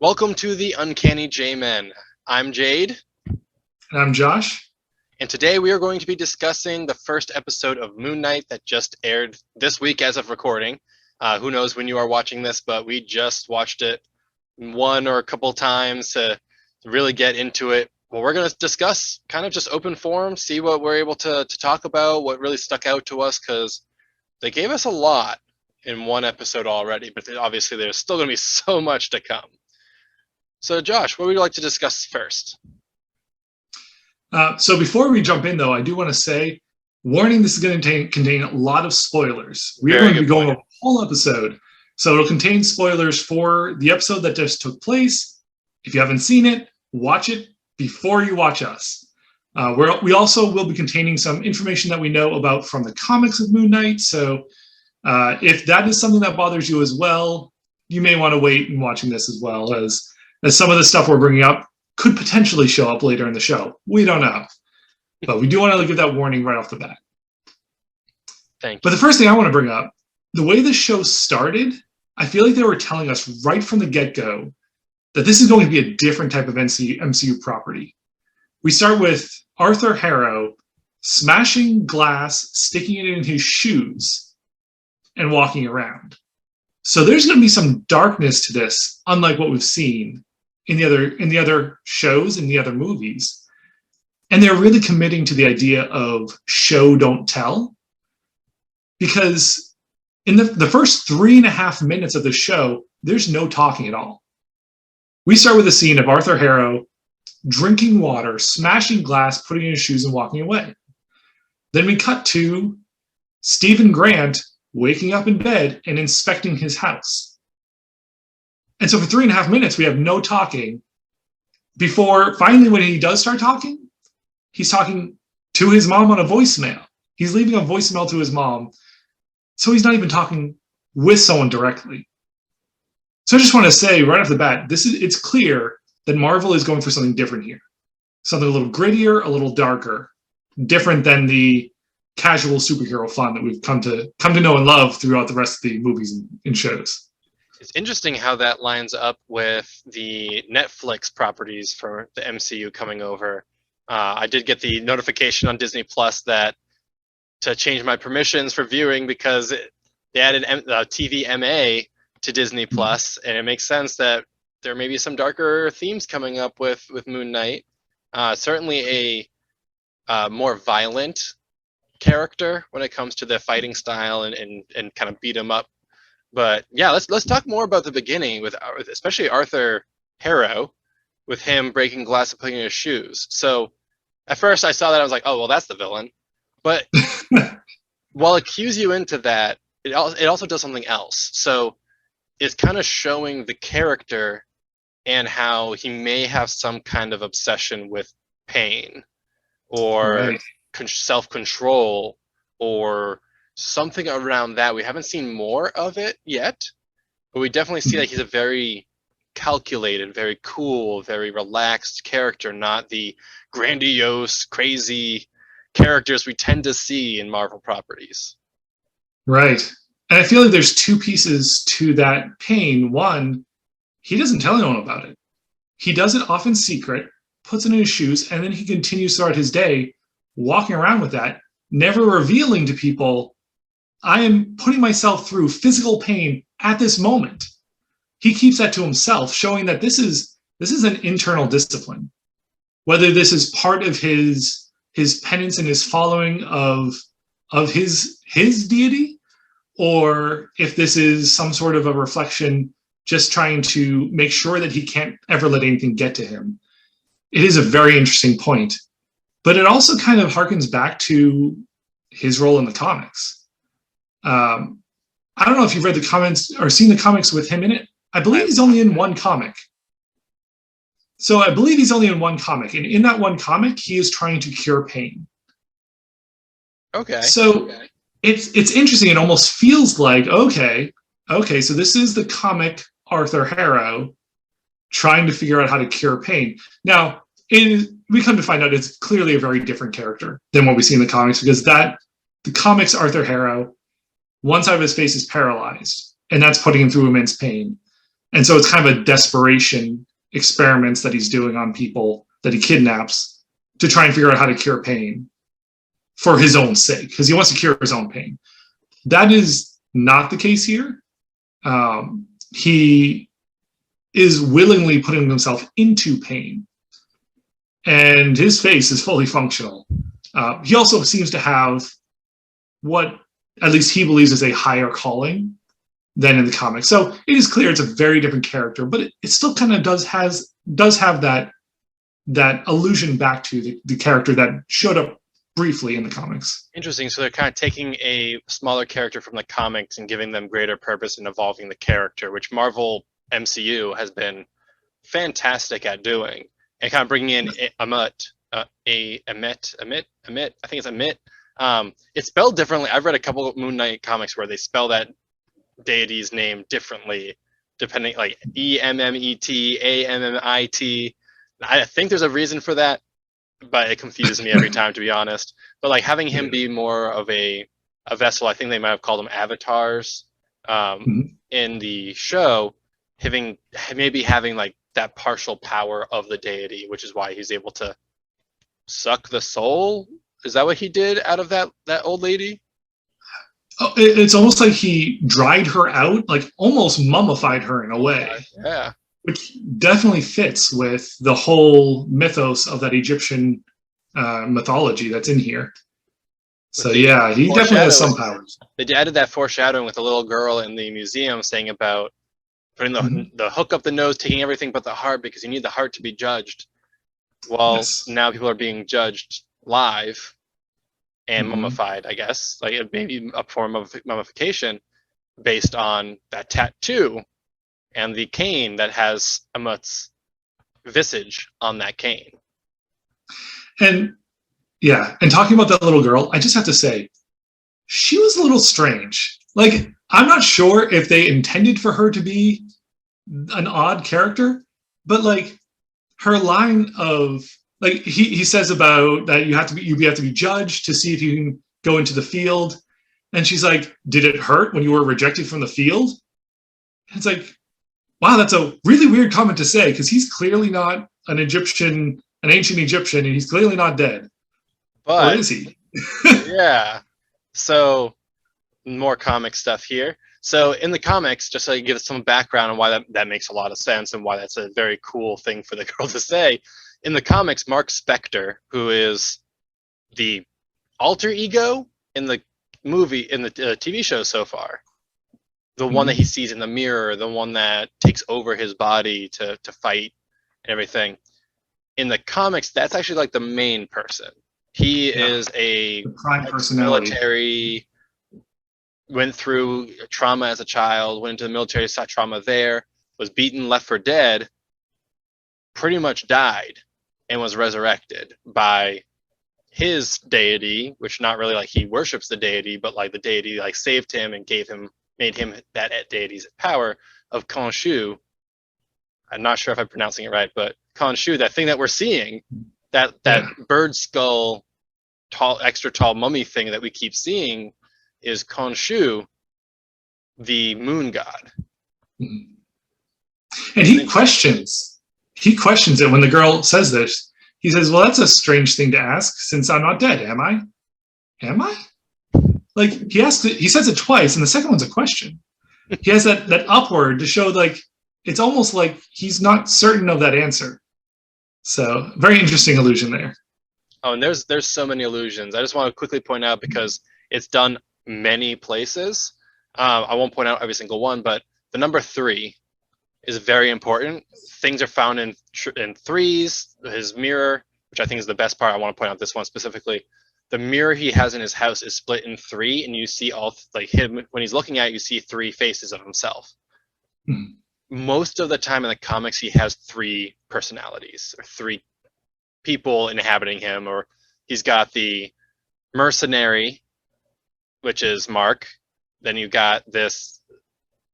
Welcome to the Uncanny J-Men. I'm Jade, And I'm Josh. and today we are going to be discussing the first episode of Moon Knight that just aired this week as of recording. Who knows when you are watching this, but we just watched it one or a couple times to really get into it. Well, we're going to discuss kind of just open forum, see what we're able to talk about, what really stuck out to us, because they gave us a lot in one episode already, but obviously there's still going to be so much to come. So, Josh, what would you like to discuss first? So before we jump in, though, I do want to say, warning, this is going to contain a lot of spoilers. We are Very going to be good going point. over a whole episode. So it'll contain spoilers for the episode that just took place. If you haven't seen it, watch it before you watch us. We also will be containing some information that we know about from the comics of Moon Knight. So if that is something that bothers you as well, you may want to wait in watching this as well, as some of the stuff we're bringing up could potentially show up later in the show. We don't know. But we do want to give that warning right off the bat. Thank you. But the first thing I want to bring up, the way the show started, I feel like they were telling us right from the get-go that this is going to be a different type of MCU property. We start with Arthur Harrow smashing glass, sticking it in his shoes, and walking around. So there's going to be some darkness to this, unlike what we've seen in the other shows, in the other movies. And they're really committing to the idea of show, don't tell. Because in the first 3.5 minutes of the show, there's no talking at all. We start with a scene of Arthur Harrow drinking water, smashing glass, putting in his shoes, and walking away. Then we cut to Stephen Grant waking up in bed and inspecting his house. And so for 3.5 minutes, we have no talking before finally, when he does start talking, he's talking to his mom on a voicemail. He's leaving a voicemail to his mom. So he's not even talking with someone directly. So I just want to say right off the bat, it's clear that Marvel is going for something different here. Something a little grittier, a little darker, different than the casual superhero fun that we've come to know and love throughout the rest of the movies and shows. It's interesting how that lines up with the Netflix properties for the MCU coming over. I did get the notification on Disney Plus that to change my permissions for viewing because they added TV MA to Disney Plus, and it makes sense that there may be some darker themes coming up with Moon Knight. Certainly a more violent character when it comes to the fighting style and kind of beat him up. But yeah, let's talk more about the beginning with especially Arthur Harrow, with him breaking glass and putting in his shoes. So at first I saw that, I was like, oh well, that's the villain. But while it cues you into that, it also does something else. So it's kind of showing the character and how he may have some kind of obsession with pain or self-control or something around that. We haven't seen more of it yet, but we definitely see that he's a very calculated, very cool, very relaxed character, not the grandiose, crazy characters we tend to see in Marvel properties. Right. And I feel like there's two pieces to that pain. One, he doesn't tell anyone about it. He does it off in secret, puts it in his shoes, and then he continues throughout his day walking around with that, never revealing to people, I am putting myself through physical pain at this moment. He keeps that to himself, showing that this is an internal discipline. Whether this is part of his penance and his following of his deity, or if this is some sort of a reflection just trying to make sure that he can't ever let anything get to him. It is a very interesting point. But it also kind of harkens back to his role in the comics. I don't know if you've read the comments or seen the comics with him in it. I believe he's only in one comic. So I believe he's only in one comic. And in that one comic, he is trying to cure pain. Okay. So it's interesting. It almost feels like, okay, so this is the comic Arthur Harrow trying to figure out how to cure pain. Now, we come to find out it's clearly a very different character than what we see in the comics, because the comics Arthur Harrow, one side of his face is paralyzed, and that's putting him through immense pain. And so it's kind of a desperation experiments that he's doing on people that he kidnaps to try and figure out how to cure pain for his own sake, because he wants to cure his own pain. That is not the case here. He is willingly putting himself into pain, and his face is fully functional. He also seems to have what at least he believes is a higher calling than in the comics. So it is clear it's a very different character, but it still kind of does have that allusion back to the character that showed up briefly in the comics. Interesting. So they're kind of taking a smaller character from the comics and giving them greater purpose and evolving the character, which Marvel MCU has been fantastic at doing, and kind of bringing in Amit. I think it's Amit. It's spelled differently. I've read a couple of Moon Knight comics where they spell that deity's name differently, depending, like Emmet, Ammit. I think there's a reason for that, but it confuses me every time, to be honest. But like having him be more of a vessel, I think they might have called them avatars in the show, maybe having like that partial power of the deity, which is why he's able to suck the soul. Is that what he did out of that old lady? Oh, it's almost like he dried her out, like almost mummified her in a way. Yeah. Which definitely fits with the whole mythos of that Egyptian mythology that's in here. So yeah, he definitely has some powers. They added that foreshadowing with the little girl in the museum saying about putting the hook up the nose, taking everything but the heart, because you need the heart to be judged. Well, now people are being judged live and mummified, I guess. Like it may be a form of mummification based on that tattoo and the cane that has Amit's visage on that cane. And yeah, and talking about that little girl, I just have to say, she was a little strange. Like, I'm not sure if they intended for her to be an odd character, but like her line of like he says about that you have to be judged to see if you can go into the field, and she's like, "Did it hurt when you were rejected from the field?" And it's like, wow, that's a really weird comment to say, because he's clearly not an ancient Egyptian, and he's clearly not dead. But, or is he? Yeah. So more comic stuff here. So in the comics, just so you give some background on why that makes a lot of sense and why that's a very cool thing for the girl to say. In the comics, Mark Spector, who is the alter ego in the movie, in the TV show so far, the one that he sees in the mirror, the one that takes over his body to fight and everything. In the comics, that's actually like the main person. He is a prime personality. Military, went through trauma as a child, went into the military, saw trauma there, was beaten, left for dead, pretty much died, and was resurrected by his deity, which not really like he worships the deity, but like the deity like saved him and made him that deity's power of Khonshu. I'm not sure if I'm pronouncing it right, but Khonshu, that thing that we're seeing, that bird skull, extra tall mummy thing that we keep seeing, is Khonshu, the moon god. And he questions it when the girl says this. He says, "Well, that's a strange thing to ask, since I'm not dead, am I? Am I?" Like he says it twice, and the second one's a question. He has that upward to show like it's almost like he's not certain of that answer. So very interesting illusion there. Oh, and there's so many illusions. I just want to quickly point out, because it's done many places. I won't point out every single one, but the number 3 is very important. Things are found in threes. His mirror, which I think is the best part. I want to point out this one specifically. The mirror he has in his house is split in 3, and you see all like him when he's looking at it, you see 3 faces of himself. Most of the time in the comics, he has 3 personalities, or 3 people inhabiting him. Or he's got the mercenary, which is Mark. Then you got this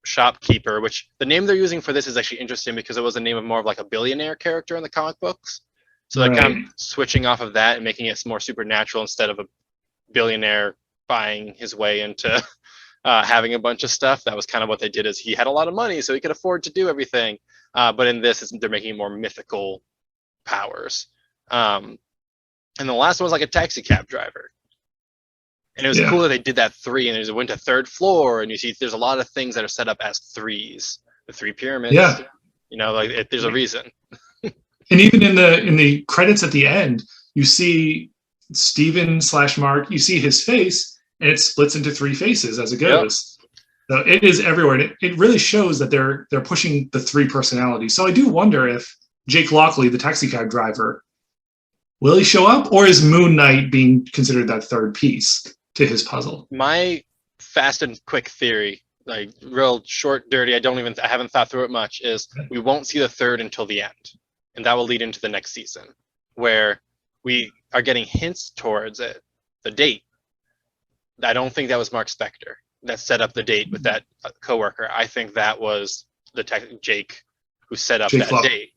shopkeeper, which the name they're using for this is actually interesting, because it was the name of more of like a billionaire character in the comic books. So they're kind of switching off of that and making it more supernatural instead of a billionaire buying his way into having a bunch of stuff. That was kind of what they did. Is he had a lot of money, so he could afford to do everything. But in this, they're making more mythical powers. And the last one was like a taxi cab driver. And it was cool that they did that 3, and it went to 3rd floor, and you see there's a lot of things that are set up as 3s. The 3 pyramids. Yeah. You know, like there's a reason. And even in the credits at the end, you see Steven/Mark, you see his face, and it splits into 3 faces as it goes. Yep. So it is everywhere. And it really shows that they're pushing the 3 personalities. So I do wonder if Jake Lockley, the taxi cab driver, will he show up, or is Moon Knight being considered that 3rd piece to his puzzle? My fast and quick theory, like real short, dirty, I haven't thought through it much, is we won't see the 3rd until the end. And that will lead into the next season, where we are getting hints towards it. The date. I don't think that was Mark Spector that set up the date with that coworker. I think that was Jake who set up that date.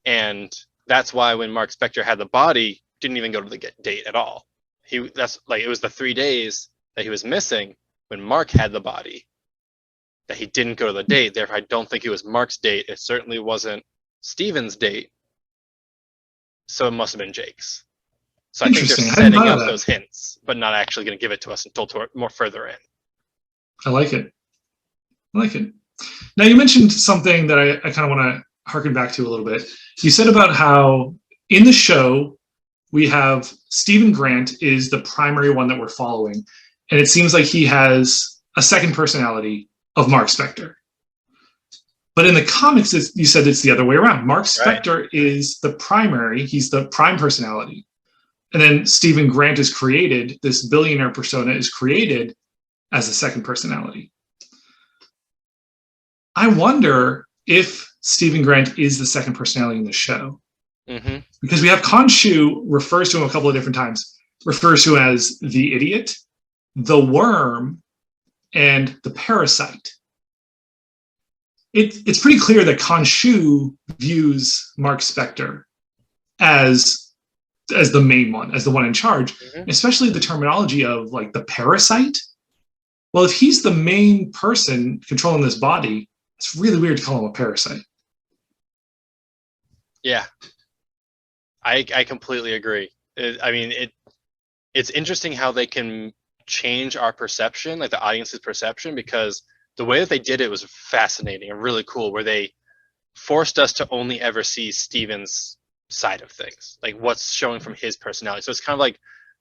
And that's why when Mark Spector had the body, didn't even go to the date at all. It was the 3 days that he was missing when Mark had the body that he didn't go to the date. Therefore, I don't think it was Mark's date. It certainly wasn't Steven's date. So it must have been Jake's. So I think they're setting up those hints, but not actually going to give it to us until more further in. I like it. Now, you mentioned something that I kind of want to harken back to a little bit. You said about how in the show, we have Stephen Grant is the primary one that we're following. And it seems like he has a second personality of Mark Spector. But in the comics, you said it's the other way around. Mark Spector is the primary. He's the prime personality. And then Stephen Grant is created, this billionaire persona is created as a second personality. I wonder if Stephen Grant is the second personality in the show. Mm-hmm. Because we have Khonshu refers to him a couple of different times, refers to him as the idiot, the worm, and the parasite. It's pretty clear that Khonshu views Mark Spector as the main one, as the one in charge, especially the terminology of like the parasite. Well, if he's the main person controlling this body, it's really weird to call him a parasite. Yeah, I completely agree. It's interesting how they can change our perception, like the audience's perception, because the way that they did it was fascinating and really cool, where they forced us to only ever see Steven's side of things, like what's showing from his personality. So it's kind of like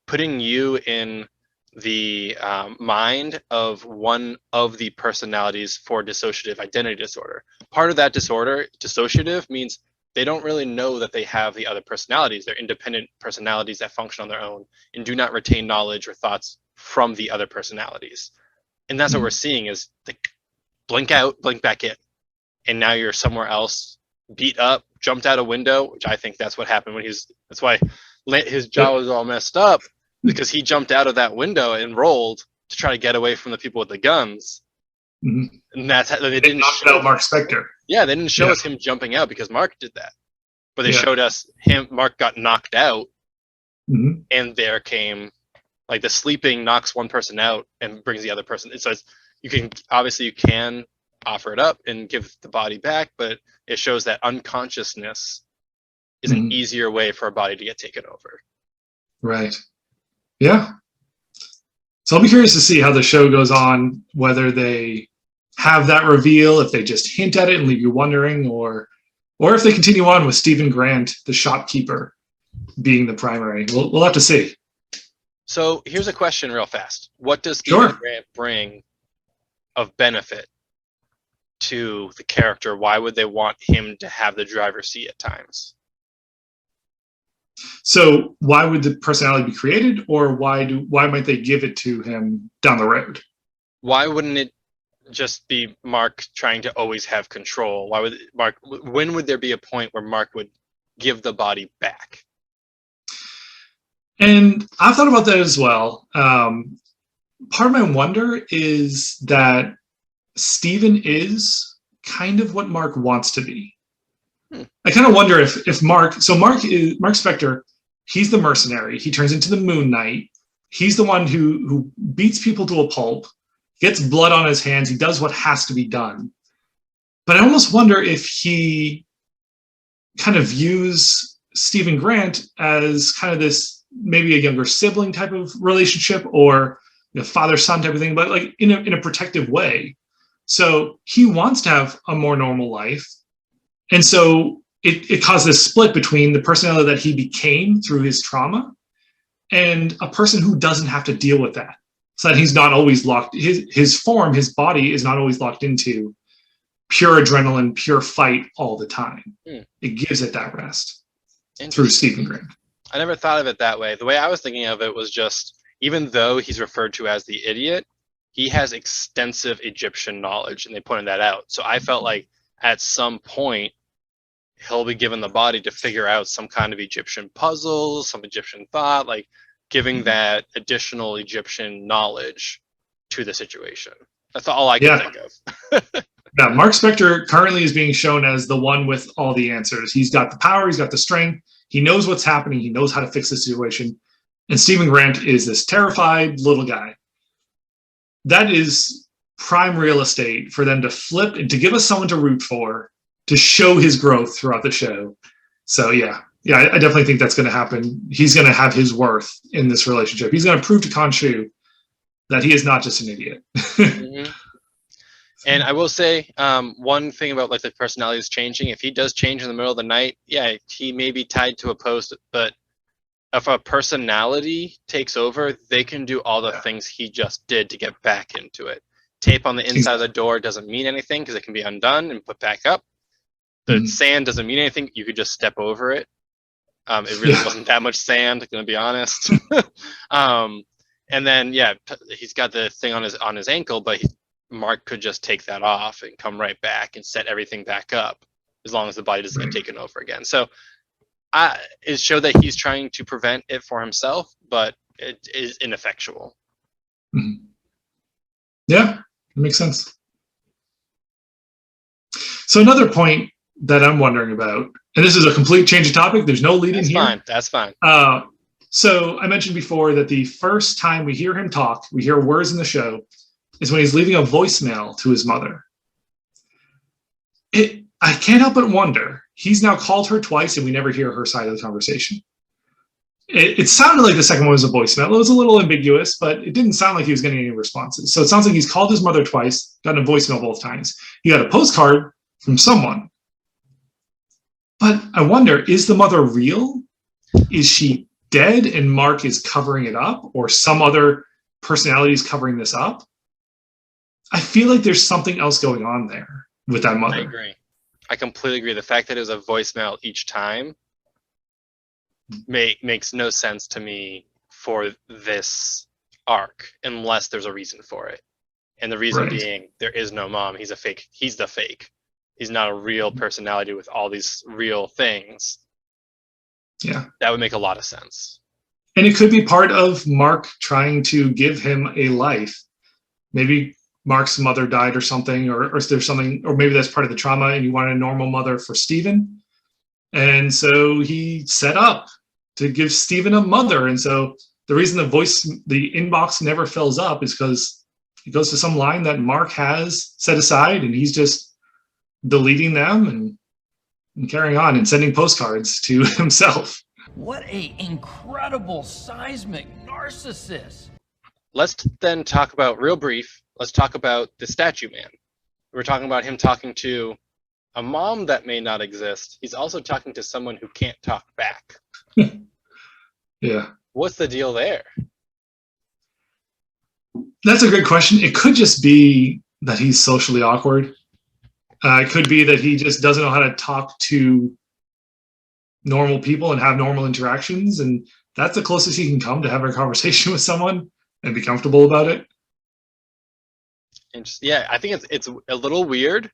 putting you in the mind of one of the personalities for dissociative identity disorder. Part of that disorder, dissociative, means they don't really know that they have the other personalities. They're independent personalities that function on their own and do not retain knowledge or thoughts from the other personalities. And that's what we're seeing is they blink out, blink back in. And now you're somewhere else, beat up, jumped out a window, which I think that's what happened when that's why his jaw was all messed up, because he jumped out of that window and rolled to try to get away from the people with the guns. Mm-hmm. And that's how they didn't show Mark Spector. Yeah, they didn't show us him jumping out because Mark did that. But they showed us Mark got knocked out, and there came, like, the sleeping knocks one person out and brings the other person. So you can offer it up and give the body back, but it shows that unconsciousness is an easier way for a body to get taken over. Right. Yeah. So I'll be curious to see how the show goes on, whether they have that reveal, if they just hint at it and leave you wondering, or if they continue on with Stephen Grant, the shopkeeper, being the primary. We'll have to see. So here's a question real fast. What does Stephen Grant bring of benefit to the character? Why would they want him to have the driver's seat at times? So why would the personality be created, or why might they give it to him down the road? Why wouldn't it just be Mark trying to always have control? When would there be a point where Mark would give the body back? And I've thought about that as well. Part of my wonder is that Stephen is kind of what Mark wants to be. I kind of wonder if Mark Spector, he's the mercenary. He turns into the Moon Knight. He's the one who beats people to a pulp. gets blood on his hands. He does what has to be done. But I almost wonder if he kind of views Stephen Grant as kind of this maybe a younger sibling type of relationship, or father-son type of thing, but like in a protective way. So he wants to have a more normal life. And so it caused this split between the personality that he became through his trauma and a person who doesn't have to deal with that. So that he's not always locked, his form, his body is not always locked into pure adrenaline, pure fight all the time. It gives it that rest through Stephen Grant. I never thought of it that way. The way I was thinking of it was just, even though he's referred to as the idiot, he has extensive Egyptian knowledge, and they pointed that out. So I felt like at some point he'll be given the body to figure out some kind of Egyptian puzzle, some Egyptian thought, like giving that additional Egyptian knowledge to the situation. That's all I can think of. Yeah, Mark Spector currently is being shown as the one with all the answers. He's got the power, he's got the strength, he knows what's happening, he knows how to fix the situation. And Stephen Grant is this terrified little guy. That is prime real estate for them to flip and to give us someone to root for, to show his growth throughout the show. So yeah, I definitely think that's going to happen. He's going to have his worth in this relationship. He's going to prove to Khonshu that he is not just an idiot. Mm-hmm. And I will say one thing about like the personalities changing. If he does change in the middle of the night, yeah, he may be tied to a post, but if a personality takes over, they can do all the things he just did to get back into it. Tape on the inside of the door doesn't mean anything because it can be undone and put back up. The sand doesn't mean anything. You could just step over it. It really wasn't that much sand, I'm gonna be honest. And then he's got the thing on his ankle, but Mark could just take that off and come right back and set everything back up as long as the body doesn't get taken over again. So it showed that he's trying to prevent it for himself, but it is ineffectual. Mm-hmm. Yeah, that makes sense. So another point that I'm wondering about, and this is a complete change of topic, there's no lead in here. That's fine. So I mentioned before that the first time we hear him talk, we hear words in the show, is when he's leaving a voicemail to his mother. I can't help but wonder, he's now called her twice and we never hear her side of the conversation. It sounded like the second one was a voicemail. It was a little ambiguous, but it didn't sound like he was getting any responses. So it sounds like he's called his mother twice, gotten a voicemail both times. He got a postcard from someone. But I wonder, is the mother real? Is she dead and Mark is covering it up, or some other personality is covering this up? I feel like there's something else going on there with that mother. I agree. I completely agree. The fact that it was a voicemail each time makes no sense to me for this arc unless there's a reason for it. And the reason being, there is no mom. He's a fake. He's the fake. He's not a real personality with all these real things. Yeah. That would make a lot of sense. And it could be part of Mark trying to give him a life. Maybe Mark's mother died or something, or there's something, or maybe that's part of the trauma and you want a normal mother for Stephen. And so he set up to give Stephen a mother. And so the reason the inbox never fills up is because it goes to some line that Mark has set aside and he's just deleting them and carrying on and sending postcards to himself. What a incredible seismic narcissist. Let's then talk about, real brief, let's talk about the Statue Man. We're talking about him talking to a mom that may not exist. He's also talking to someone who can't talk back. Yeah. What's the deal there? That's a good question. It could just be that he's socially awkward. It could be that he just doesn't know how to talk to normal people and have normal interactions. And that's the closest he can come to having a conversation with someone and be comfortable about it. Yeah, I think it's a little weird.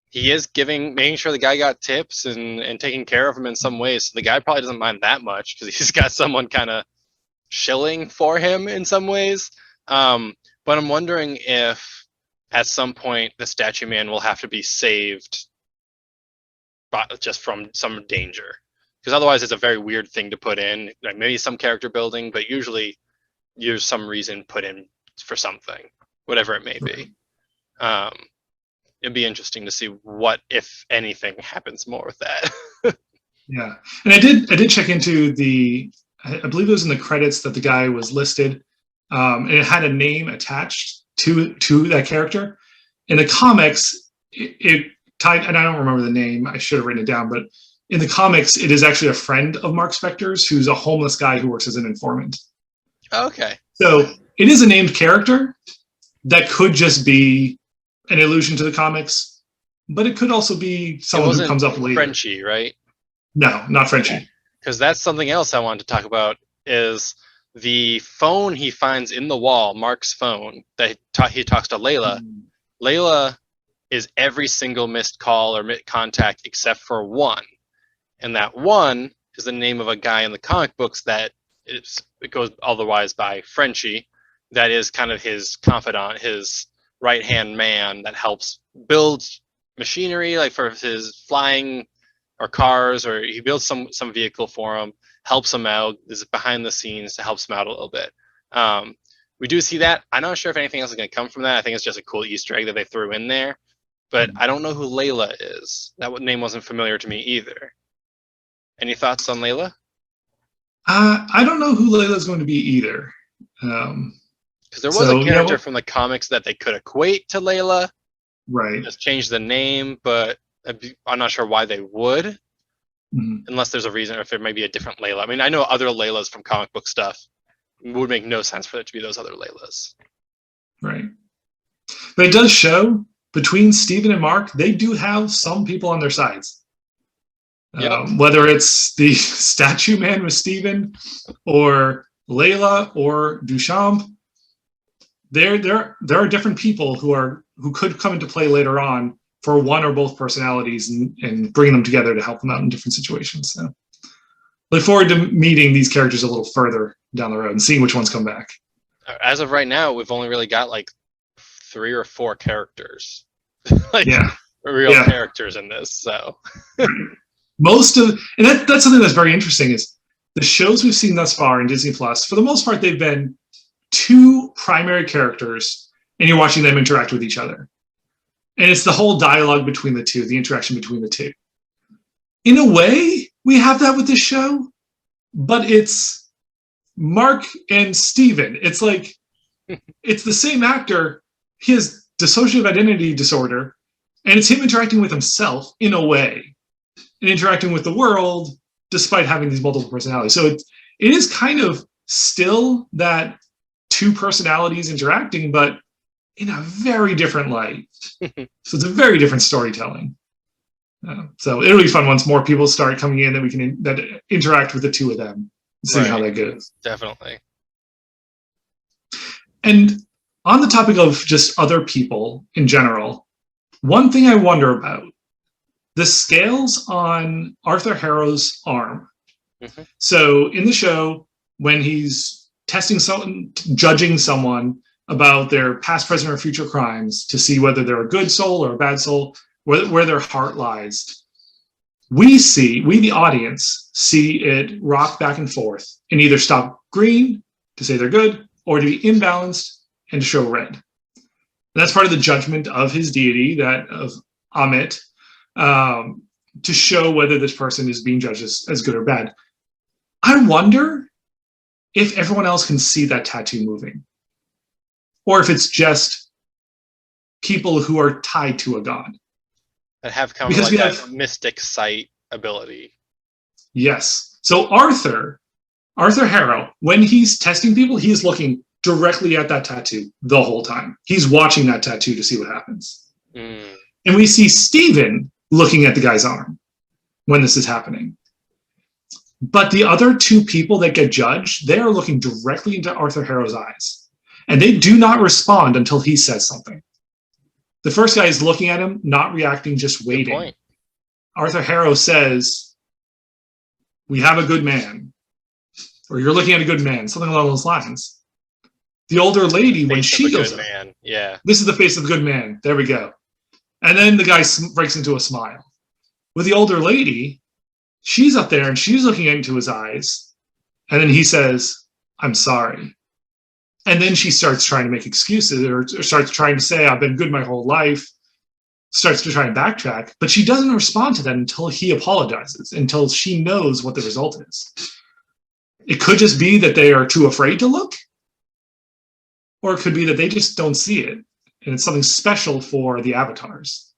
He is making sure the guy got tips and taking care of him in some ways. So the guy probably doesn't mind that much because he's got someone kind of shilling for him in some ways. But I'm wondering if at some point the Statue Man will have to be saved just from some danger. Because otherwise it's a very weird thing to put in. Like maybe some character building, but usually there's some reason put in for something, whatever it may be. It'd be interesting to see what, if anything, happens more with that. Yeah, and I did check into I believe it was in the credits that the guy was listed, and it had a name attached to that character. In the comics, it tied, and I don't remember the name. I should have written it down, but in the comics, it is actually a friend of Mark Spector's, who's a homeless guy who works as an informant. Okay. So it is a named character that could just be an allusion to the comics, but it could also be someone who comes up later. Frenchie, right? No, not Frenchie. Because that's something else I wanted to talk about, is the phone he finds in the wall, Mark's phone, that he talks to Layla. Layla is every single missed call or contact except for one. And that one is the name of a guy in the comic books that it goes otherwise by Frenchie, that is kind of his confidant, his right-hand man that helps build machinery, like for his flying or cars, or he builds some vehicle for him, helps him out, is behind the scenes to help him out a little bit. We do see that. I'm not sure if anything else is going to come from that. I think it's just a cool Easter egg that they threw in there. But I don't know who Layla is. That name wasn't familiar to me either. Any thoughts on Layla? I don't know who Layla's going to be either. Because there was a character from the comics that they could equate to Layla. Right. Just change the name, but I'm not sure why they would. Unless there's a reason, or if there may be a different Layla. I mean, I know other Laylas from comic book stuff. It would make no sense for it to be those other Laylas. Right. But it does show, between Steven and Mark, they do have some people on their sides. Yep. Whether it's the statue man with Steven, or Layla, or Duchamp, there are different people who could come into play later on for one or both personalities, and bring them together to help them out in different situations. So look forward to meeting these characters a little further down the road and seeing which ones come back. As of right now, we've only really got like 3 or 4 characters. Real characters in this. So that's something that's very interesting, is the shows we've seen thus far in Disney Plus, for the most part, they've been 2 primary characters, and you're watching them interact with each other. And it's the whole dialogue between the two, the interaction between the two. In a way, we have that with this show, but it's Mark and Steven. It's like, it's the same actor. He has dissociative identity disorder, and it's him interacting with himself in a way, and interacting with the world despite having these multiple personalities. So it is kind of still that 2 personalities interacting, but in a very different light. So it's a very different storytelling. So it'll be fun once more people start coming in that interact with the 2 of them, seeing how that goes. Definitely. And on the topic of just other people in general, one thing I wonder about, the scales on Arthur Harrow's arm. So in the show, when he's judging someone about their past, present, or future crimes to see whether they're a good soul or a bad soul, where their heart lies, we, the audience, see it rock back and forth and either stop green to say they're good, or to be imbalanced and to show red. And that's part of the judgment of his deity, that of Amit, to show whether this person is being judged as good or bad. I wonder if everyone else can see that tattoo moving, or if it's just people who are tied to a god. That have kind of like that mystic sight ability. Yes. So Arthur Harrow, when he's testing people, he is looking directly at that tattoo the whole time. He's watching that tattoo to see what happens. And we see Steven looking at the guy's arm when this is happening. But the other 2 people that get judged, they are looking directly into Arthur Harrow's eyes. And they do not respond until he says something. The first guy is looking at him, not reacting, just waiting. Arthur Harrow says, "We have a good man," or "You're looking at a good man," something along those lines. The older lady, when she goes, "This is the face of the good man." There we go. And then the guy breaks into a smile. With the older lady, she's up there and she's looking into his eyes, and then he says, "I'm sorry." And then she starts trying to make excuses or starts trying to say, I've been good my whole life, starts to try and backtrack, but she doesn't respond to that until he apologizes, until she knows what the result is. It could just be that they are too afraid to look, or it could be that they just don't see it, and it's something special for the avatars.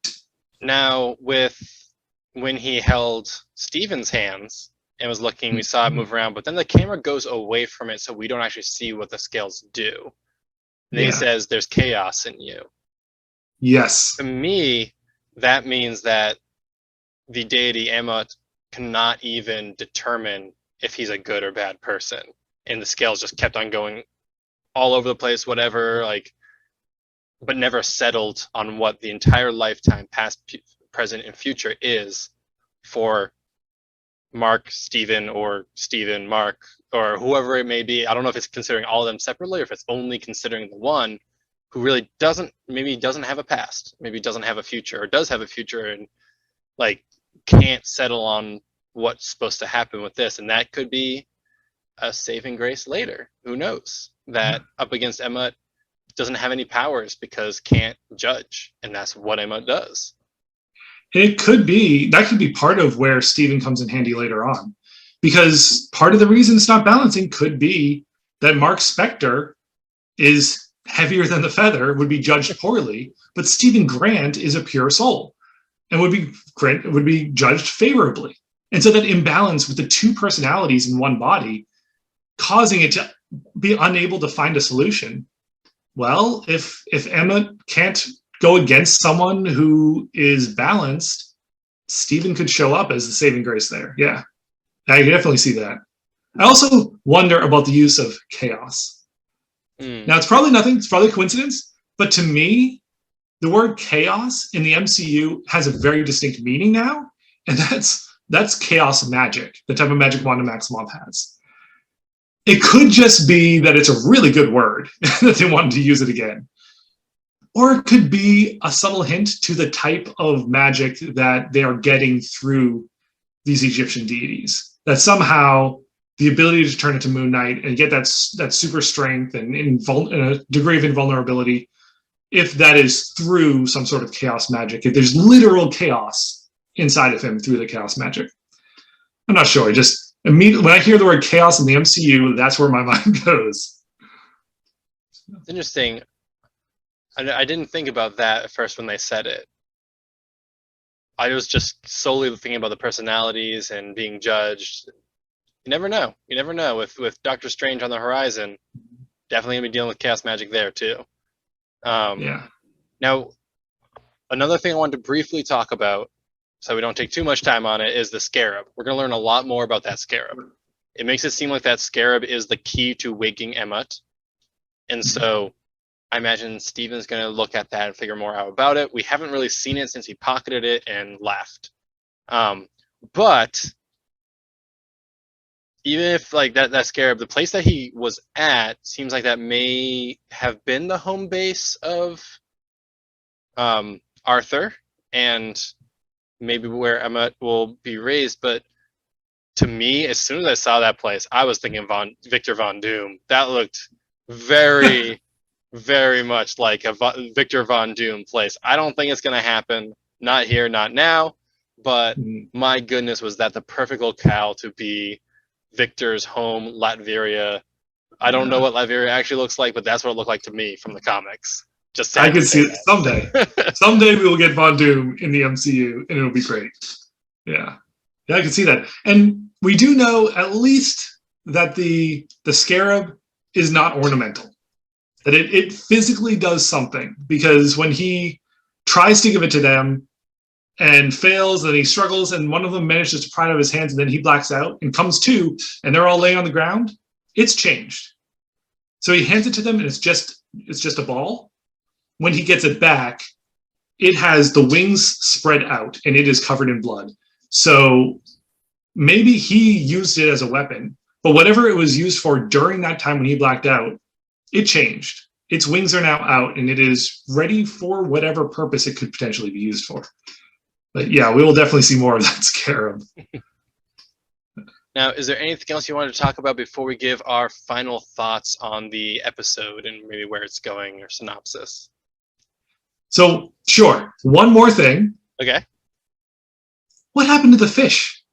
Now, when he held Steven's hands and was looking, we saw it move around, but then the camera goes away from it, so we don't actually see what the scales do. And then he says, there's chaos in you. Yes. To me, that means that the deity Emot cannot even determine if he's a good or bad person. And the scales just kept on going all over the place, whatever, like, but never settled on what the entire lifetime, past, present, and future is for Mark, Steven, or Steven, Mark, or whoever it may be. I don't know if it's considering all of them separately or if it's only considering the one who really maybe doesn't have a past, maybe doesn't have a future, or does have a future and like can't settle on what's supposed to happen with this. And that could be a saving grace later. Who knows? That up against Emma doesn't have any powers because can't judge. And that's what Emma does. That could be part of where Steven comes in handy later on. Because part of the reason it's not balancing could be that Mark Spector is heavier than the feather, would be judged poorly, but Stephen Grant is a pure soul and would be judged favorably. And so that imbalance with the two personalities in one body, causing it to be unable to find a solution. Well, if Emma can't go against someone who is balanced, Stephen could show up as the saving grace there. Yeah, I can definitely see that. I also wonder about the use of chaos. Now, it's probably nothing. It's probably a coincidence. But to me, the word chaos in the MCU has a very distinct meaning now. And that's chaos magic, the type of magic Wanda Maximoff has. It could just be that it's a really good word, that they wanted to use it again. Or it could be a subtle hint to the type of magic that they are getting through these Egyptian deities. That somehow the ability to turn into Moon Knight and get that super strength and a degree of invulnerability, if that is through some sort of chaos magic, if there's literal chaos inside of him through the chaos magic. I'm not sure. Just immediately when I hear the word chaos in the MCU, that's where my mind goes. It's interesting. I didn't think about that at first when they said it. I was just solely thinking about the personalities and being judged. You never know. You never know. With Doctor Strange on the horizon, definitely gonna be dealing with chaos magic there too. Now, another thing I wanted to briefly talk about, so we don't take too much time on it, is the Scarab. We're gonna learn a lot more about that Scarab. It makes it seem like that Scarab is the key to waking Emmet, and so I imagine Steven's gonna look at that and figure more out about it. We haven't really seen it since he pocketed it and left, but even if like that Scarab, the place that he was at seems like that may have been the home base of Arthur and maybe where Emmet will be raised. But to me, as soon as I saw that place, I was thinking Victor Von Doom. That looked very, very much like a Victor Von Doom place. I don't think it's going to happen. Not here, not now. But my goodness, was that the perfect locale to be Victor's home, Latveria. I don't know what Latveria actually looks like, but that's what it looked like to me from the comics. Just I can see it someday. Someday we will get Von Doom in the MCU, and it'll be great. Yeah, I can see that. And we do know at least that the Scarab is not ornamental. That it physically does something, because when he tries to give it to them and fails, and he struggles, and one of them manages to pry it out of his hands, and then he blacks out and comes to, and they're all laying on the ground, it's changed. So he hands it to them, and it's just a ball. When he gets it back, it has the wings spread out, and it is covered in blood. So maybe he used it as a weapon, but whatever it was used for during that time when he blacked out, it changed. Its wings are now out, and it is ready for whatever purpose it could potentially be used for. But yeah, we will definitely see more of that Scarab. Now, is there anything else you wanted to talk about before we give our final thoughts on the episode and maybe where it's going or synopsis? So, sure. One more thing. Okay. What happened to the fish?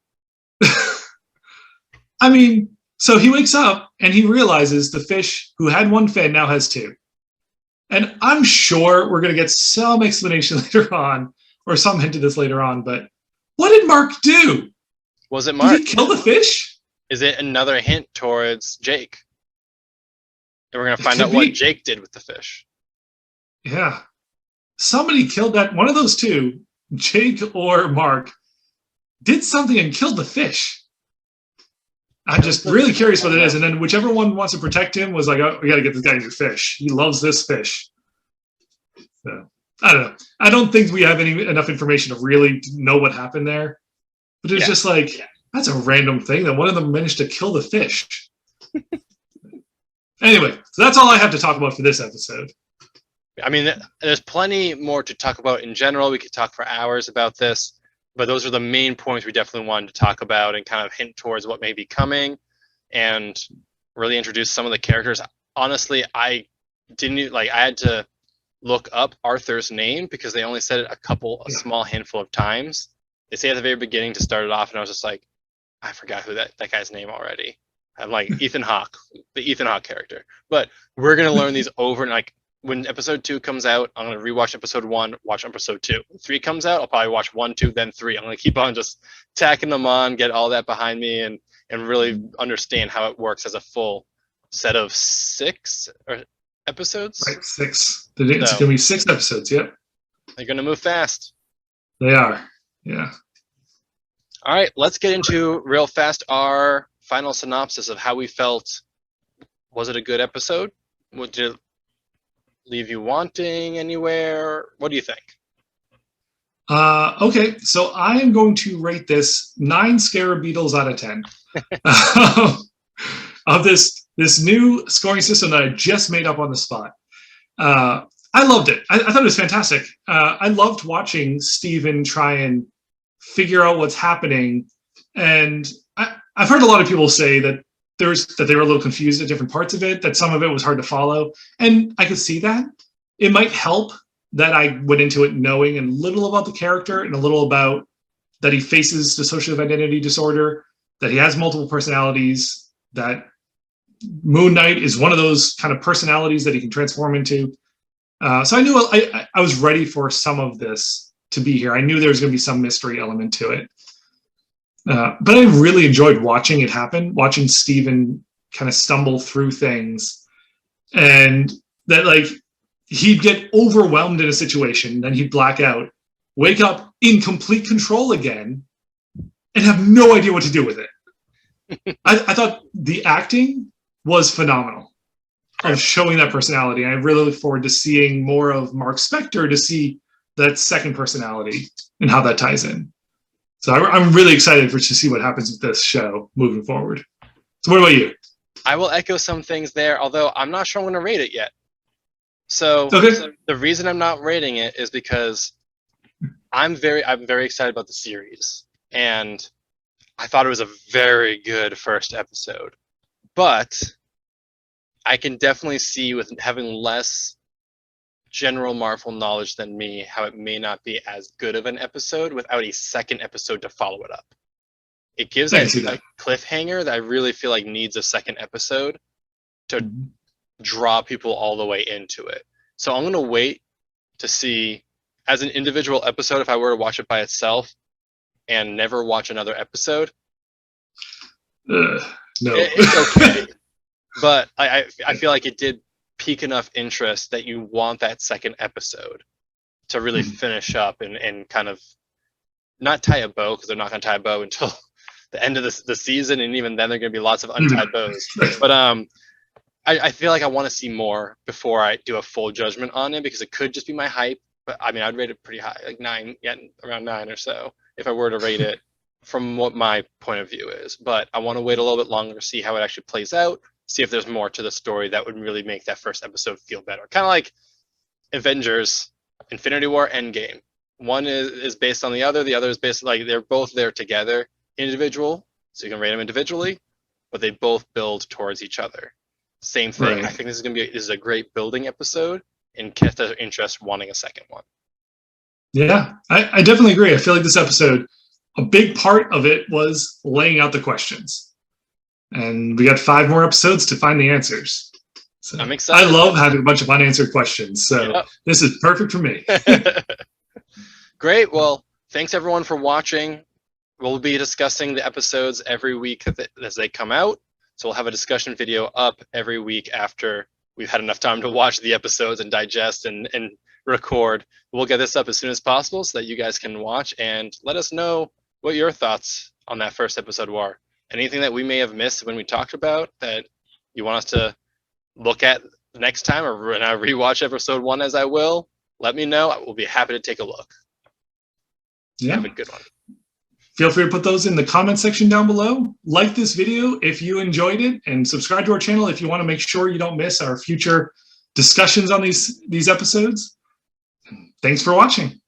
I mean, so he wakes up and he realizes the fish who had one fin now has two. And I'm sure we're going to get some explanation later on, or some hint of this later on, but what did Mark do? Was it Mark? Did he kill the fish? Is it another hint towards Jake? And we're going to find out what Jake did with the fish. Yeah. Somebody killed that. One of those two, Jake or Mark, did something and killed the fish. I'm just really curious what it is. And then whichever one wants to protect him was like, oh, we got to get this guy a new fish. He loves this fish. So, I don't know. I don't think we have enough information to really know what happened there. But it's just like, that's a random thing that one of them managed to kill the fish. Anyway, so that's all I have to talk about for this episode. I mean, there's plenty more to talk about in general. We could talk for hours about this. But those are the main points we definitely wanted to talk about and kind of hint towards what may be coming and really introduce some of the characters. Honestly, I had to look up Arthur's name because they only said it a small handful of times. They say at the very beginning to start it off, and I was just like, I forgot who that guy's name already. I'm like, Ethan Hawke, the Ethan Hawke character. But we're going to learn these over, and like, when episode 2 comes out, I'm going to rewatch episode 1, watch episode 2. When 3 comes out, I'll probably watch 1, 2, then 3. I'm going to keep on just tacking them on, get all that behind me, and really understand how it works as a full set of 6 episodes. Right, 6. It's going to be 6 episodes, yep. They're going to move fast. They are, yeah. All right, let's get into real fast our final synopsis of how we felt. Was it a good episode? Did it leave you wanting anywhere? What do you think? Okay, so I am going to rate this 9 scarab beetles out of 10 of this new scoring system that I just made up on the spot. I loved it. I thought it was fantastic. I loved watching Steven try and figure out what's happening, and I've heard a lot of people say that they were a little confused at different parts of it, that some of it was hard to follow. And I could see that. It might help that I went into it knowing a little about the character and a little about that he faces dissociative identity disorder, that he has multiple personalities, that Moon Knight is one of those kind of personalities that he can transform into. So I knew I was ready for some of this to be here. I knew there was going to be some mystery element to it. But I really enjoyed watching it happen, watching Steven kind of stumble through things, and that like he'd get overwhelmed in a situation, then he'd black out, wake up in complete control again, and have no idea what to do with it. I thought the acting was phenomenal of showing that personality. And I really look forward to seeing more of Mark Spector to see that second personality and how that ties in. So I'm really excited to see what happens with this show moving forward. So what about you? I will echo some things there, although I'm not sure I'm going to rate it yet. So the reason I'm not rating it is because I'm very excited about the series, and I thought it was a very good first episode. But I can definitely see, with having less general Marvel knowledge than me, how it may not be as good of an episode without a second episode to follow it up. It gives that cliffhanger that I really feel like needs a second episode to draw people all the way into it. So I'm going to wait to see, as an individual episode, if I were to watch it by itself and never watch another episode, no. It's okay. But I feel like it did pique enough interest that you want that second episode to really finish up and kind of not tie a bow, because they're not going to tie a bow until the end of the season, and even then there are going to be lots of untied bows. But I feel like I want to see more before I do a full judgment on it, because it could just be my hype. But I mean, I'd rate it pretty high, like 9, around 9 or so, if I were to rate it from what my point of view is. But I want to wait a little bit longer to see how it actually plays out, see if there's more to the story that would really make that first episode feel better. Kind of like Avengers, Infinity War, Endgame. One is based on the other is based, like, they're both there together, individual So you can rate them individually, but they both build towards each other. Same thing. Right. I think this is a great building episode and kept their interest wanting a second one. Yeah, I definitely agree. I feel like this episode, a big part of it was laying out the questions. And we got 5 more episodes to find the answers. So I'm excited. I love having a bunch of unanswered questions. So This is perfect for me. Great. Well, thanks everyone for watching. We'll be discussing the episodes every week as they come out. So we'll have a discussion video up every week after we've had enough time to watch the episodes and digest and record. We'll get this up as soon as possible so that you guys can watch and let us know what your thoughts on that first episode were. Anything that we may have missed when we talked about that you want us to look at next time, or when I rewatch episode 1 as I will, let me know. I will be happy to take a look. Yeah. Have a good one. Feel free to put those in the comment section down below. Like this video if you enjoyed it, and subscribe to our channel if you want to make sure you don't miss our future discussions on these episodes. Thanks for watching.